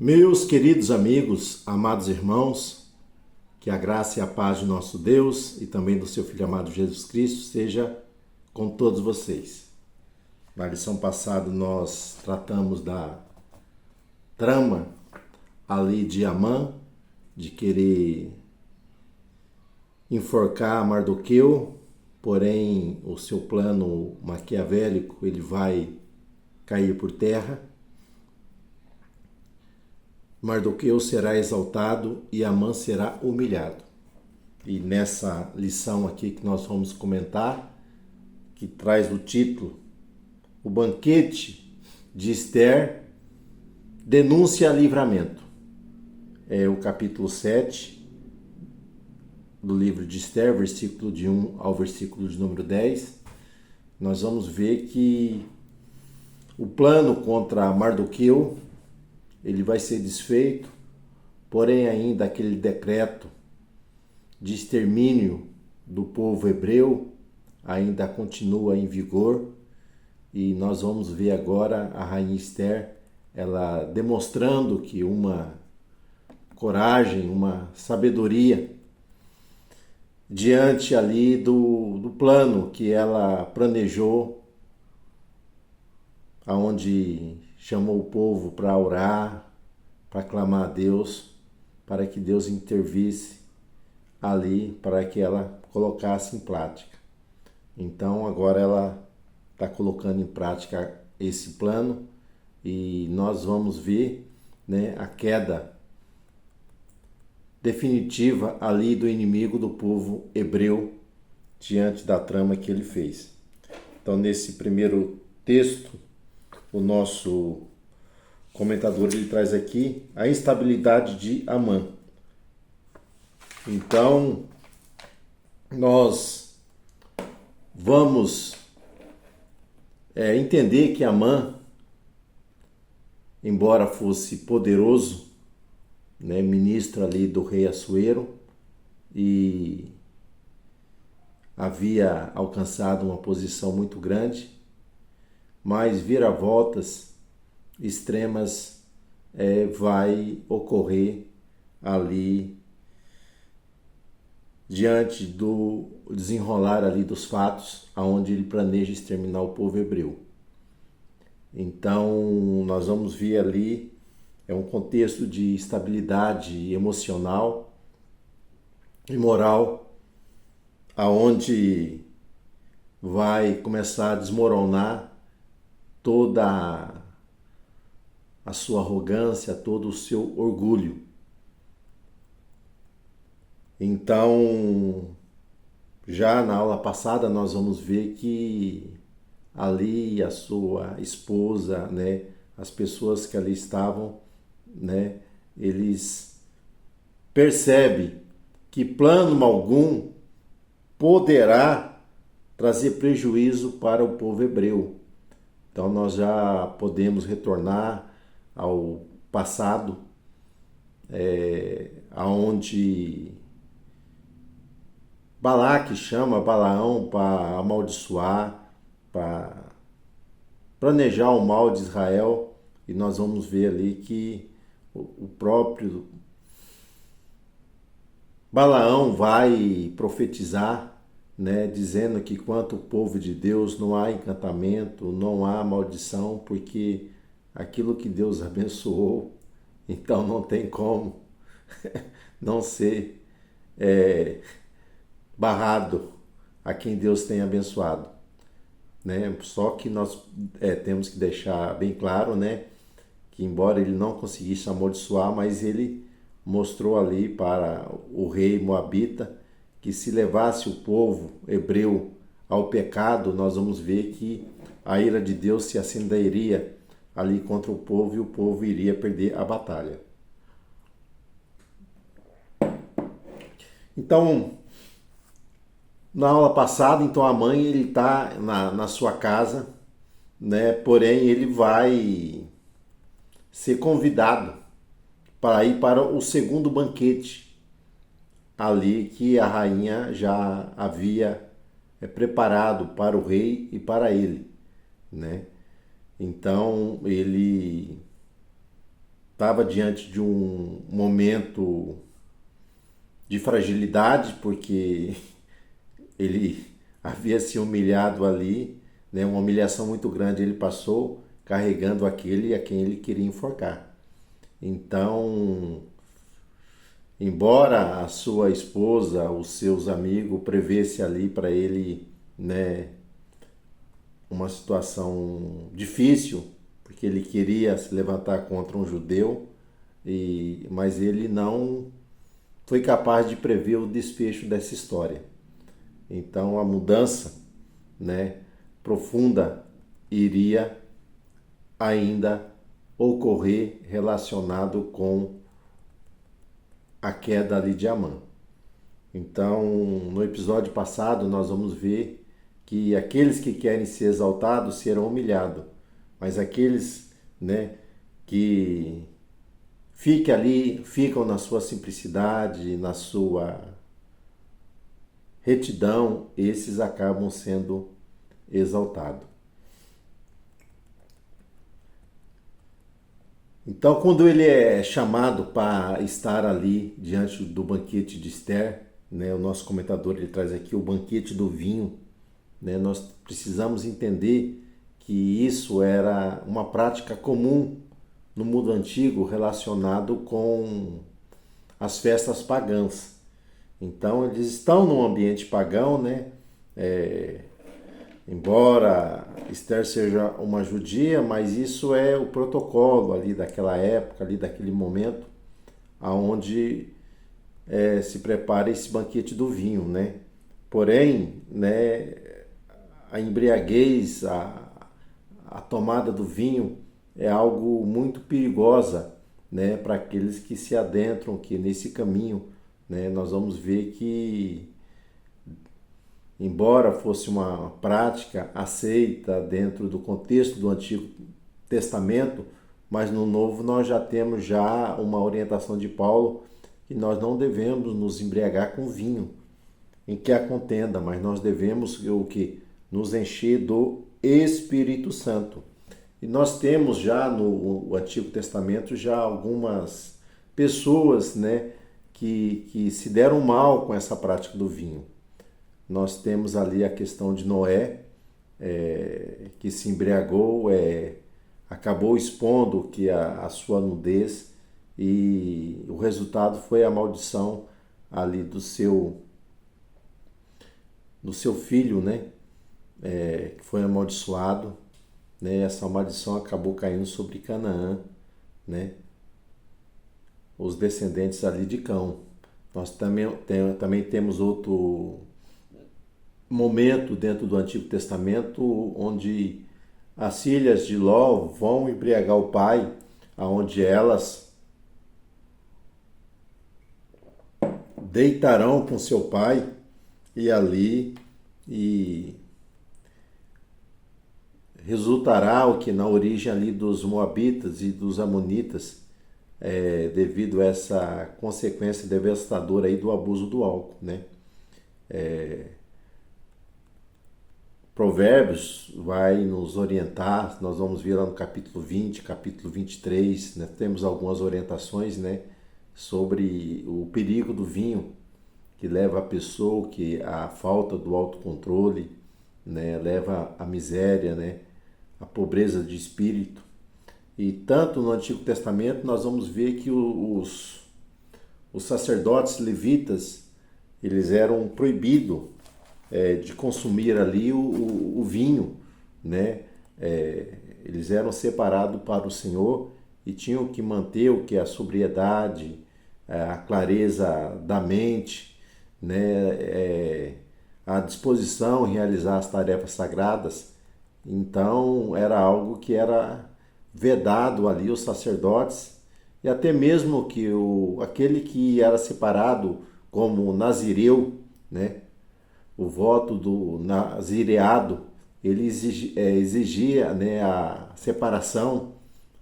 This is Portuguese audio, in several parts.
Meus queridos amigos, amados irmãos, que a graça e a paz de nosso Deus e também do seu Filho amado Jesus Cristo seja com todos vocês. Na lição passada nós tratamos da trama ali de Amã, de querer enforcar Mardoqueu, porém o seu plano maquiavélico ele vai cair por terra. Mardoqueu será exaltado e Amã será humilhado. E nessa lição aqui que nós vamos comentar, que traz o título O Banquete de Esther, Denúncia a Livramento. É o capítulo 7 do livro de Esther, versículo de 1 ao versículo de número 10. Nós vamos ver que o plano contra Mardoqueu ele vai ser desfeito, porém ainda aquele decreto de extermínio do povo hebreu ainda continua em vigor e nós vamos ver agora a rainha Esther, ela demonstrando que uma coragem, uma sabedoria diante ali do plano que ela planejou, aonde chamou o povo para orar, para clamar a Deus, para que Deus intervisse ali, para que ela colocasse em prática. Então agora ela está colocando em prática esse plano e nós vamos ver, né, a queda definitiva ali do inimigo do povo hebreu diante da trama que ele fez. Então nesse primeiro texto, o nosso comentador ele traz aqui a instabilidade de Amã. Então, nós vamos entender que Amã, embora fosse poderoso, né, ministro ali do rei Assuero, e havia alcançado uma posição muito grande, mas viravoltas extremas vai ocorrer ali diante do desenrolar ali dos fatos, aonde ele planeja exterminar o povo hebreu. Então nós vamos ver ali um contexto de estabilidade emocional e moral, aonde vai começar a desmoronar toda a sua arrogância, todo o seu orgulho. Então, já na aula passada nós vamos ver que ali a sua esposa, né, as pessoas que ali estavam, né, eles percebem que plano algum poderá trazer prejuízo para o povo hebreu. Então nós já podemos retornar ao passado, aonde Balaque chama Balaão para amaldiçoar, para planejar o mal de Israel, e nós vamos ver ali que o próprio Balaão vai profetizar, né, dizendo que quanto o povo de Deus não há encantamento, não há maldição, porque aquilo que Deus abençoou, então não tem como não ser barrado a quem Deus tem abençoado, né? Só que nós temos que deixar bem claro, né, que embora ele não conseguisse amaldiçoar, mas ele mostrou ali para o rei moabita que se levasse o povo hebreu ao pecado, nós vamos ver que a ira de Deus se acenderia ali contra o povo e o povo iria perder a batalha. Então, na aula passada, então a mãe ele está na sua casa, né? Porém ele vai ser convidado para ir para o segundo banquete ali que a rainha já havia preparado para o rei e para ele, né? Então ele estava diante de um momento de fragilidade, porque ele havia se humilhado ali, né? Uma humilhação muito grande ele passou carregando aquele a quem ele queria enforcar. Então, embora a sua esposa, os seus amigos prevesse ali para ele, né, uma situação difícil, porque ele queria se levantar contra um judeu, mas ele não foi capaz de prever o desfecho dessa história. Então a mudança, né, profunda iria ainda ocorrer relacionado com a queda ali de Amã. Então, no episódio passado, nós vamos ver que aqueles que querem ser exaltados serão humilhados, mas aqueles, né, que ficam na sua simplicidade, na sua retidão, esses acabam sendo exaltados. Então, quando ele é chamado para estar ali diante do banquete de Esther, né, o nosso comentador ele traz aqui o banquete do vinho, né, nós precisamos entender que isso era uma prática comum no mundo antigo relacionado com as festas pagãs. Então, eles estão num ambiente pagão, né? Embora Esther seja uma judia, mas isso é o protocolo ali daquela época, ali daquele momento, aonde se prepara esse banquete do vinho, né? Porém, né, a embriaguez, a tomada do vinho é algo muito perigosa, né, para aqueles que se adentram que nesse caminho, né, nós vamos ver que embora fosse uma prática aceita dentro do contexto do Antigo Testamento, mas no Novo nós já temos já uma orientação de Paulo que nós não devemos nos embriagar com vinho, em que há contenda, mas nós devemos o que? Nos encher do Espírito Santo. E nós temos já no Antigo Testamento já algumas pessoas, né, que se deram mal com essa prática do vinho. Nós temos ali a questão de Noé, que se embriagou, acabou expondo que a sua nudez e o resultado foi a maldição ali do seu filho, né? Que foi amaldiçoado, né? Essa maldição acabou caindo sobre Canaã, né? Os descendentes ali de Cão. Nós também temos outro momento dentro do Antigo Testamento onde as filhas de Ló vão embriagar o pai, aonde elas deitarão com seu pai e resultará o que na origem ali dos moabitas e dos amonitas, devido a essa consequência devastadora aí do abuso do álcool, né? Provérbios vai nos orientar, nós vamos ver lá no capítulo 20, capítulo 23, né? Temos algumas orientações, né, sobre o perigo do vinho, que leva a pessoa, que a falta do autocontrole, né, leva à miséria, né, à pobreza de espírito. E tanto no Antigo Testamento nós vamos ver que os sacerdotes levitas, eles eram proibidos de consumir ali o vinho, né? Eles eram separados para o Senhor e tinham que manter o que é a sobriedade, a clareza da mente, né? A disposição em realizar as tarefas sagradas. Então era algo que era vedado ali os sacerdotes e até mesmo que aquele que era separado como nazireu, né? O voto do nazireado, ele exigia, né, a separação,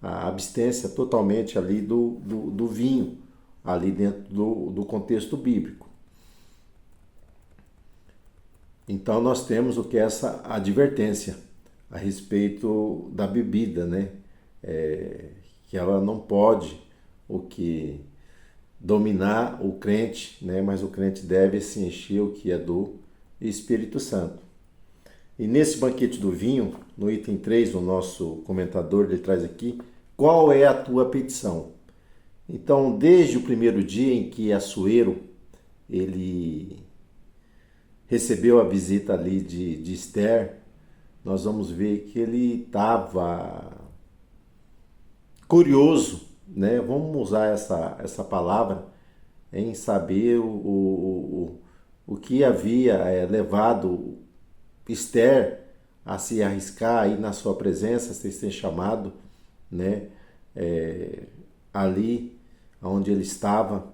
a abstência totalmente ali do vinho, ali dentro do contexto bíblico. Então nós temos o que é essa advertência a respeito da bebida, né? Que ela não pode o que dominar o crente, né? Mas o crente deve se encher o que é do Espírito Santo. E nesse banquete do vinho, no item 3, o nosso comentador ele traz aqui, qual é a tua petição? Então, desde o primeiro dia em que Assuero ele recebeu a visita ali de Esther, nós vamos ver que ele estava curioso, né? Vamos usar essa palavra em saber o que havia levado Esther a se arriscar aí na sua presença, ser chamado, né? Ali onde ele estava,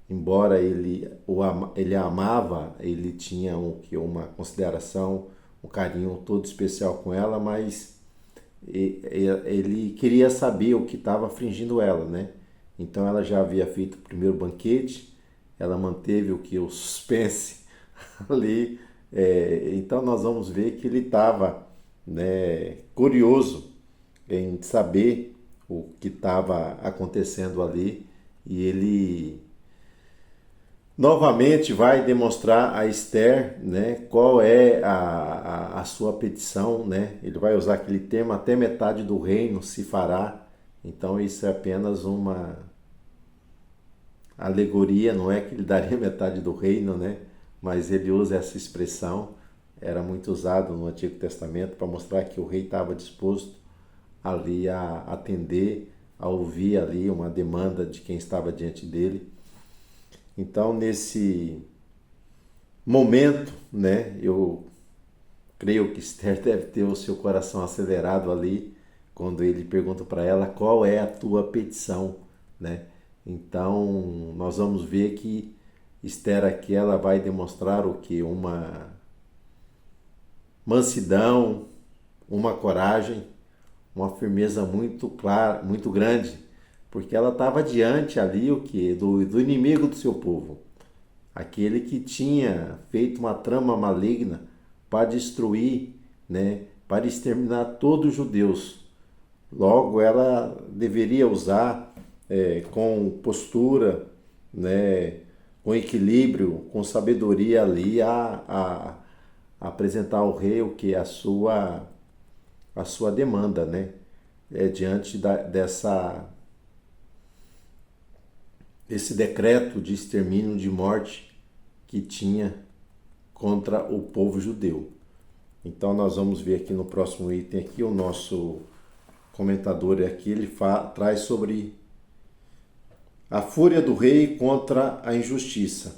embora ele a amava, ele tinha uma consideração, um carinho todo especial com ela, mas ele queria saber o que estava afligindo ela, né? Então ela já havia feito o primeiro banquete, ela manteve o suspense ali. Então nós vamos ver que ele estava, né, curioso em saber o que estava acontecendo ali, e ele novamente vai demonstrar a Esther, né, qual é a sua petição, né? Ele vai usar aquele termo, até metade do reino se fará. Então isso é apenas uma alegoria, não é que ele daria metade do reino, né? Mas ele usa essa expressão, era muito usado no Antigo Testamento para mostrar que o rei estava disposto ali a atender, a ouvir ali uma demanda de quem estava diante dele. Então, nesse momento, né, eu creio que Esther deve ter o seu coração acelerado ali, quando ele pergunta para ela qual é a tua petição, né? Então, nós vamos ver que Esther aqui ela vai demonstrar o que? Uma mansidão, uma coragem, uma firmeza muito clara, muito grande, porque ela estava diante ali o que? Do inimigo do seu povo, aquele que tinha feito uma trama maligna para destruir, né, para exterminar todos os judeus. Logo, ela deveria usar com postura, né, com equilíbrio, com sabedoria ali a apresentar ao rei o que? A sua demanda, né? Diante desse decreto de extermínio, de morte que tinha contra o povo judeu. Então nós vamos ver aqui no próximo item aqui, o nosso comentador aqui, ele traz sobre a fúria do rei contra a injustiça.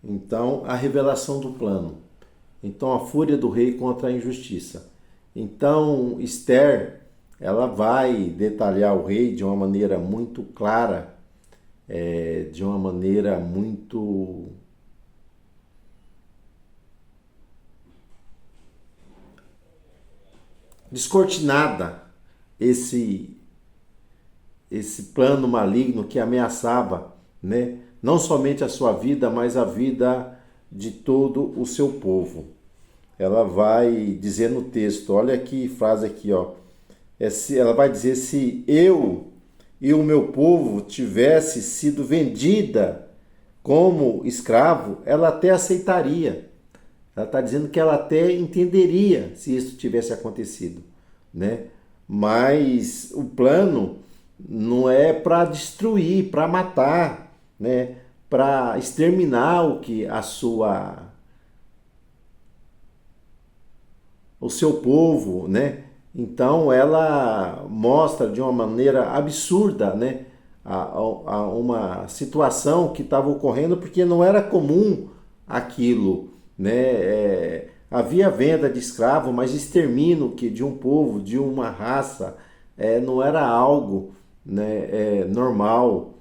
Então, a revelação do plano. Então, a fúria do rei contra a injustiça. Então, Esther, ela vai detalhar o rei de uma maneira muito clara, de uma maneira muito descortinada, esse plano maligno que ameaçava, né, não somente a sua vida, mas a vida de todo o seu povo. Ela vai dizer no texto, olha que frase aqui, ó. Ela vai dizer: se eu e o meu povo tivesse sido vendida como escravo, ela até aceitaria. Ela está dizendo que ela até entenderia se isso tivesse acontecido, né? Mas o plano não é para destruir, para matar, né? Para exterminar o seu povo, né? Então ela mostra de uma maneira absurda, né, uma situação que estava ocorrendo, porque não era comum aquilo, né? Havia venda de escravo, mas extermínio de um povo, de uma raça, não era algo, né, normal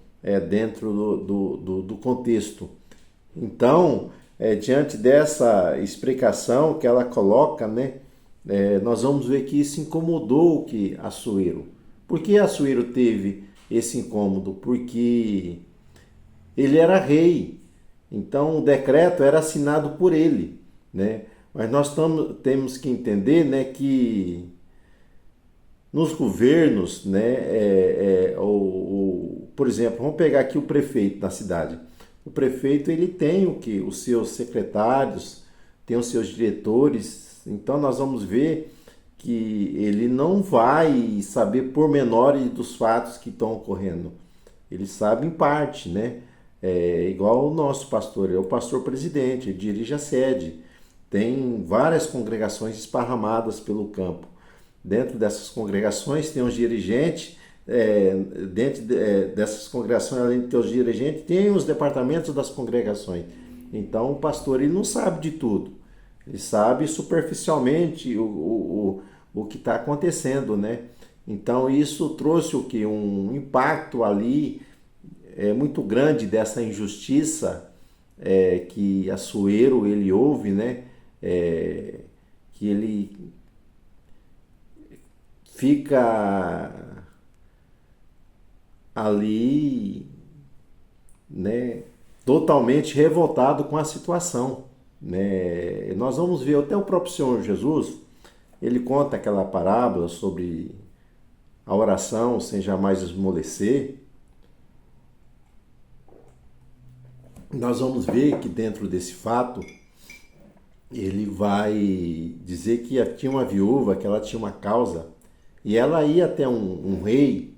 dentro do contexto. Então, diante dessa explicação que ela coloca, né, nós vamos ver que isso incomodou que Assuero. Por que Assuero teve esse incômodo? Porque ele era rei, então o decreto era assinado por ele, né? Mas nós temos que entender, né, que nos governos, né, por exemplo, vamos pegar aqui o prefeito da cidade. O prefeito ele tem os seus secretários, tem os seus diretores, então nós vamos ver que ele não vai saber pormenores dos fatos que estão ocorrendo. Ele sabe em parte, né? É igual o nosso pastor, é o pastor presidente, ele dirige a sede. Tem várias congregações esparramadas pelo campo. Dentro dessas congregações tem os dirigentes, dentro dessas congregações, além de ter os dirigentes, tem os departamentos das congregações. Então o pastor ele não sabe de tudo. Ele sabe superficialmente o que está acontecendo, né? Então isso trouxe o que? Um impacto ali muito grande dessa injustiça que Açoeiro ele ouve, né? Que ele fica ali, né? Totalmente revoltado com a situação, né? Nós vamos ver até o próprio Senhor Jesus, ele conta aquela parábola sobre a oração sem jamais esmorecer. Nós vamos ver que dentro desse fato, ele vai dizer que tinha uma viúva, que ela tinha uma causa, e ela ia até um rei,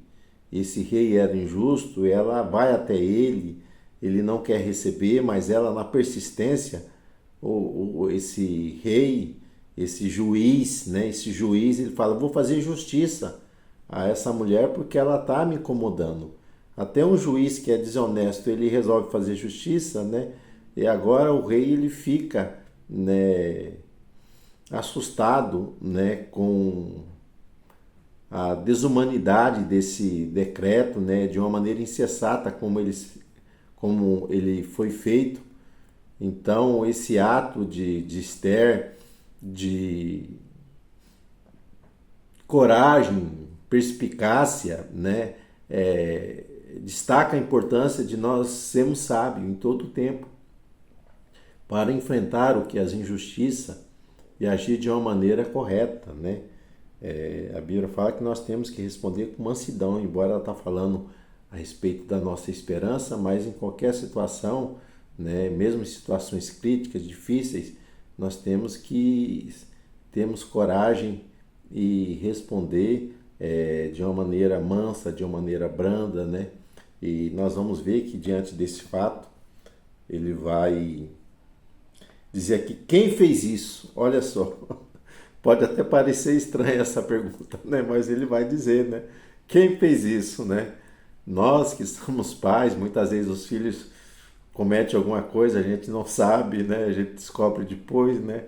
esse rei era injusto, ela vai até ele não quer receber, mas ela na persistência, esse rei, esse juiz, né? Esse juiz, ele fala, vou fazer justiça a essa mulher porque ela está me incomodando. Até um juiz que é desonesto, ele resolve fazer justiça, né? E agora o rei, ele fica, né, assustado, né, com a desumanidade desse decreto, né, de uma maneira insensata como ele foi feito. Então, esse ato de Esther, de coragem, perspicácia, né, destaca a importância de nós sermos sábios em todo o tempo para enfrentar o que é as injustiças e agir de uma maneira correta, né? A Bíblia fala que nós temos que responder com mansidão, embora ela está falando a respeito da nossa esperança, mas em qualquer situação, né, mesmo em situações críticas, difíceis, nós temos coragem e responder de uma maneira mansa, de uma maneira branda, né? E nós vamos ver que diante desse fato, ele vai dizer aqui, quem fez isso? Olha só, pode até parecer estranha essa pergunta, né? Mas ele vai dizer, né? Quem fez isso, né? Nós que somos pais, muitas vezes os filhos cometem alguma coisa, a gente não sabe, né? A gente descobre depois, né?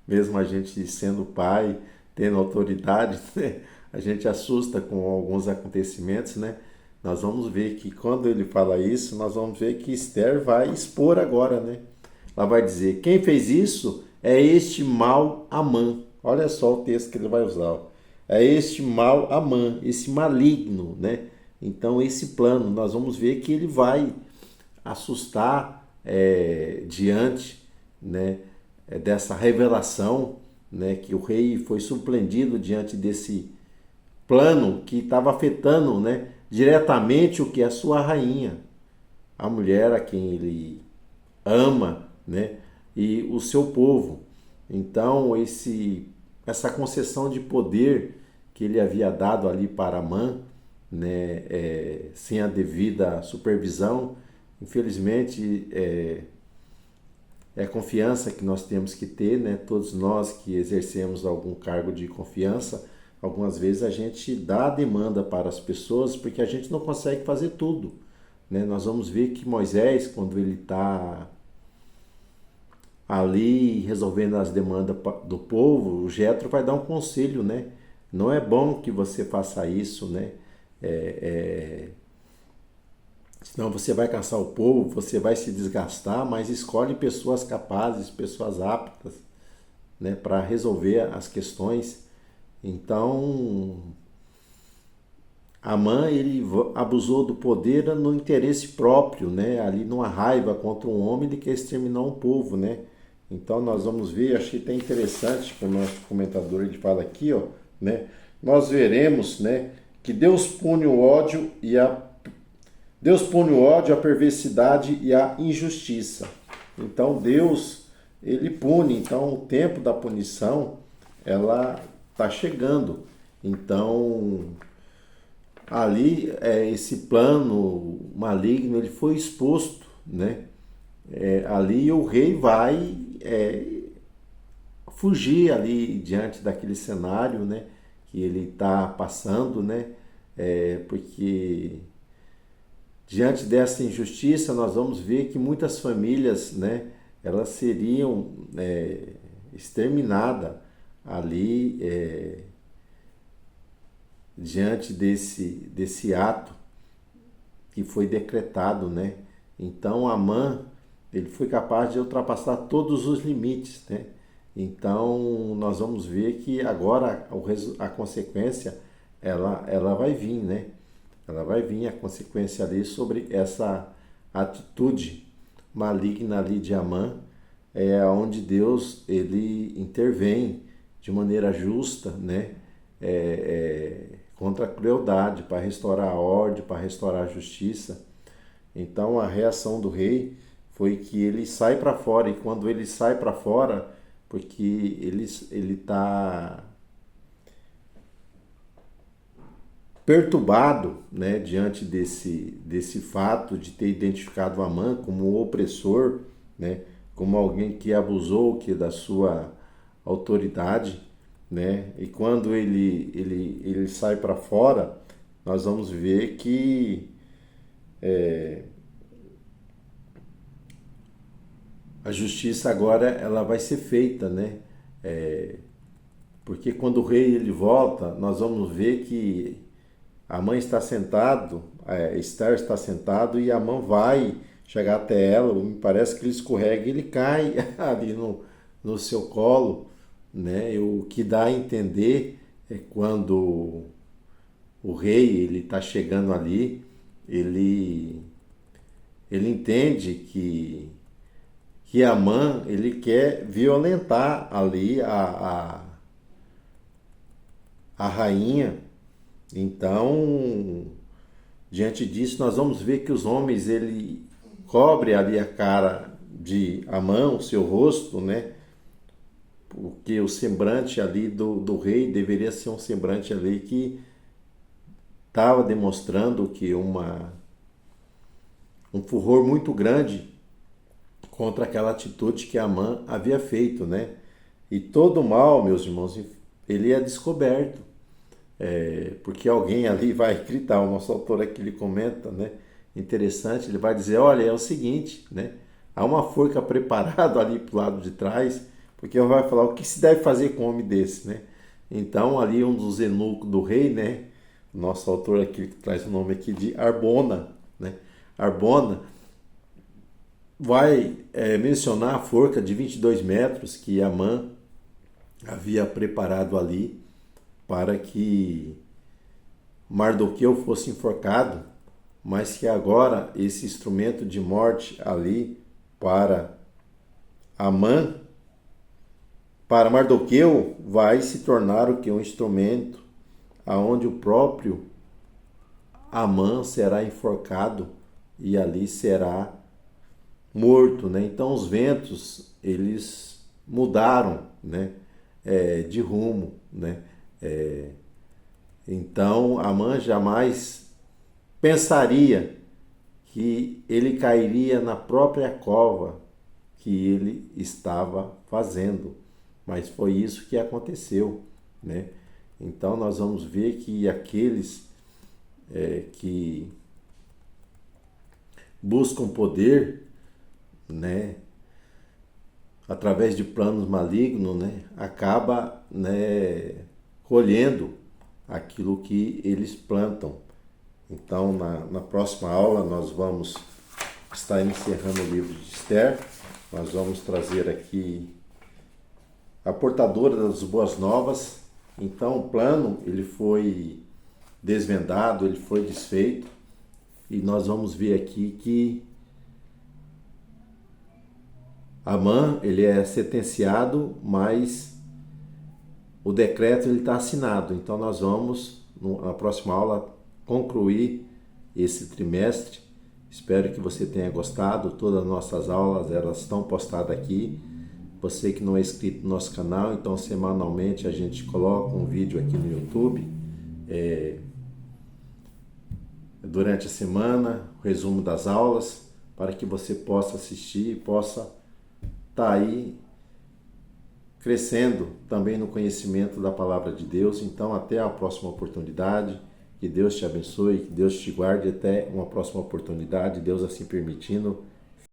Mesmo a gente sendo pai, tendo autoridade, né? A gente assusta com alguns acontecimentos, né? Nós vamos ver que quando ele fala isso, nós vamos ver que Esther vai expor agora, né? Ela vai dizer, quem fez isso é este mau Amã. Olha só o texto que ele vai usar. É este mau Amã, esse maligno, né? Então esse plano, nós vamos ver que ele vai assustar diante, né, dessa revelação, né, que o rei foi surpreendido diante desse plano que estava afetando, né, diretamente o que é a sua rainha, a mulher a quem ele ama, né, e o seu povo. Então essa concessão de poder que ele havia dado ali para Amã, né, sem a devida supervisão, infelizmente é confiança que nós temos que ter, né? Todos nós que exercemos algum cargo de confiança, algumas vezes a gente dá a demanda para as pessoas porque a gente não consegue fazer tudo, né? Nós vamos ver que Moisés, quando ele está ali resolvendo as demandas do povo, o Jetro vai dar um conselho, né? Não é bom que você faça isso, né? Senão você vai cansar o povo, você vai se desgastar, mas escolhe pessoas capazes, pessoas aptas, né, para resolver as questões. Então, Amã, ele abusou do poder no interesse próprio, né? Ali numa raiva contra um homem, ele quer exterminar um povo, né? Então nós vamos ver, achei até interessante, que o nosso comentador ele fala aqui, ó, né? Nós veremos, né, que Deus pune o ódio e a Deus pune o ódio, a perversidade e a injustiça. Então Deus, ele pune. Então o tempo da punição, ela está chegando. Então ali esse plano maligno ele foi exposto, né? Ali o rei vai fugir ali diante daquele cenário, né? Que ele está passando, né? Porque diante dessa injustiça, nós vamos ver que muitas famílias, né, elas seriam exterminadas ali diante desse ato que foi decretado, né? Então, Amã, ele foi capaz de ultrapassar todos os limites, né? Então, nós vamos ver que agora a consequência, ela vai vir, né? Ela vai vir a consequência ali sobre essa atitude maligna ali de Amã, onde Deus ele intervém de maneira justa, né? Contra a crueldade, para restaurar a ordem, para restaurar a justiça. Então a reação do rei foi que ele sai para fora, e quando ele sai para fora, porque ele está perturbado, né, diante desse fato de ter identificado Amã como um opressor, né, como alguém que abusou da sua autoridade, né, e quando ele sai para fora, nós vamos ver que a justiça agora ela vai ser feita, né, porque quando o rei ele volta, nós vamos ver que a mãe está sentado, Esther está sentado e a mãe vai chegar até ela, me parece que ele escorrega e ele cai ali no seu colo, né? E o que dá a entender é quando o rei ele está chegando ali, ele entende que Amã ele quer violentar ali a rainha. Então, diante disso, nós vamos ver que os homens, ele cobre ali a cara de Amã, o seu rosto, né? Porque o semblante ali do rei deveria ser um semblante ali que estava demonstrando que um furor muito grande contra aquela atitude que Amã havia feito, né? E todo mal, meus irmãos, ele é descoberto. Porque alguém ali vai gritar, o nosso autor aqui ele comenta, né? Interessante, ele vai dizer, olha, é o seguinte, né? Há uma forca preparada ali para o lado de trás, porque ele vai falar o que se deve fazer com um homem desse, né? Então ali um dos eunucos do rei, né? O nosso autor aqui que traz o nome aqui de Arbona, né? Arbona vai mencionar a forca de 22 metros que Amã havia preparado ali para que Mardoqueu fosse enforcado, mas que agora esse instrumento de morte ali para Amã, para Mardoqueu, vai se tornar o que? Um instrumento aonde o próprio Amã será enforcado e ali será morto, né? Então os ventos eles mudaram, né? De rumo, né? Então Amã jamais pensaria que ele cairia na própria cova que ele estava fazendo, mas foi isso que aconteceu, né? Então nós vamos ver que aqueles que buscam poder, né, através de planos malignos, né, acaba, né, colhendo aquilo que eles plantam. Então, na próxima aula, nós vamos estar encerrando o livro de Esther. Nós vamos trazer aqui a portadora das boas novas. Então, o plano ele foi desvendado, ele foi desfeito. E nós vamos ver aqui que Amã ele é sentenciado, mas o decreto ele está assinado. Então nós vamos, na próxima aula, concluir esse trimestre Espero que você tenha gostado. Todas as nossas aulas, elas estão postadas aqui. Você que não é inscrito no nosso canal, então semanalmente a gente coloca um vídeo aqui no YouTube. Durante a semana, o resumo das aulas, para que você possa assistir e possa estar aí crescendo também no conhecimento da palavra de Deus. Então, até a próxima oportunidade. Que Deus te abençoe, que Deus te guarde até uma próxima oportunidade, Deus assim permitindo.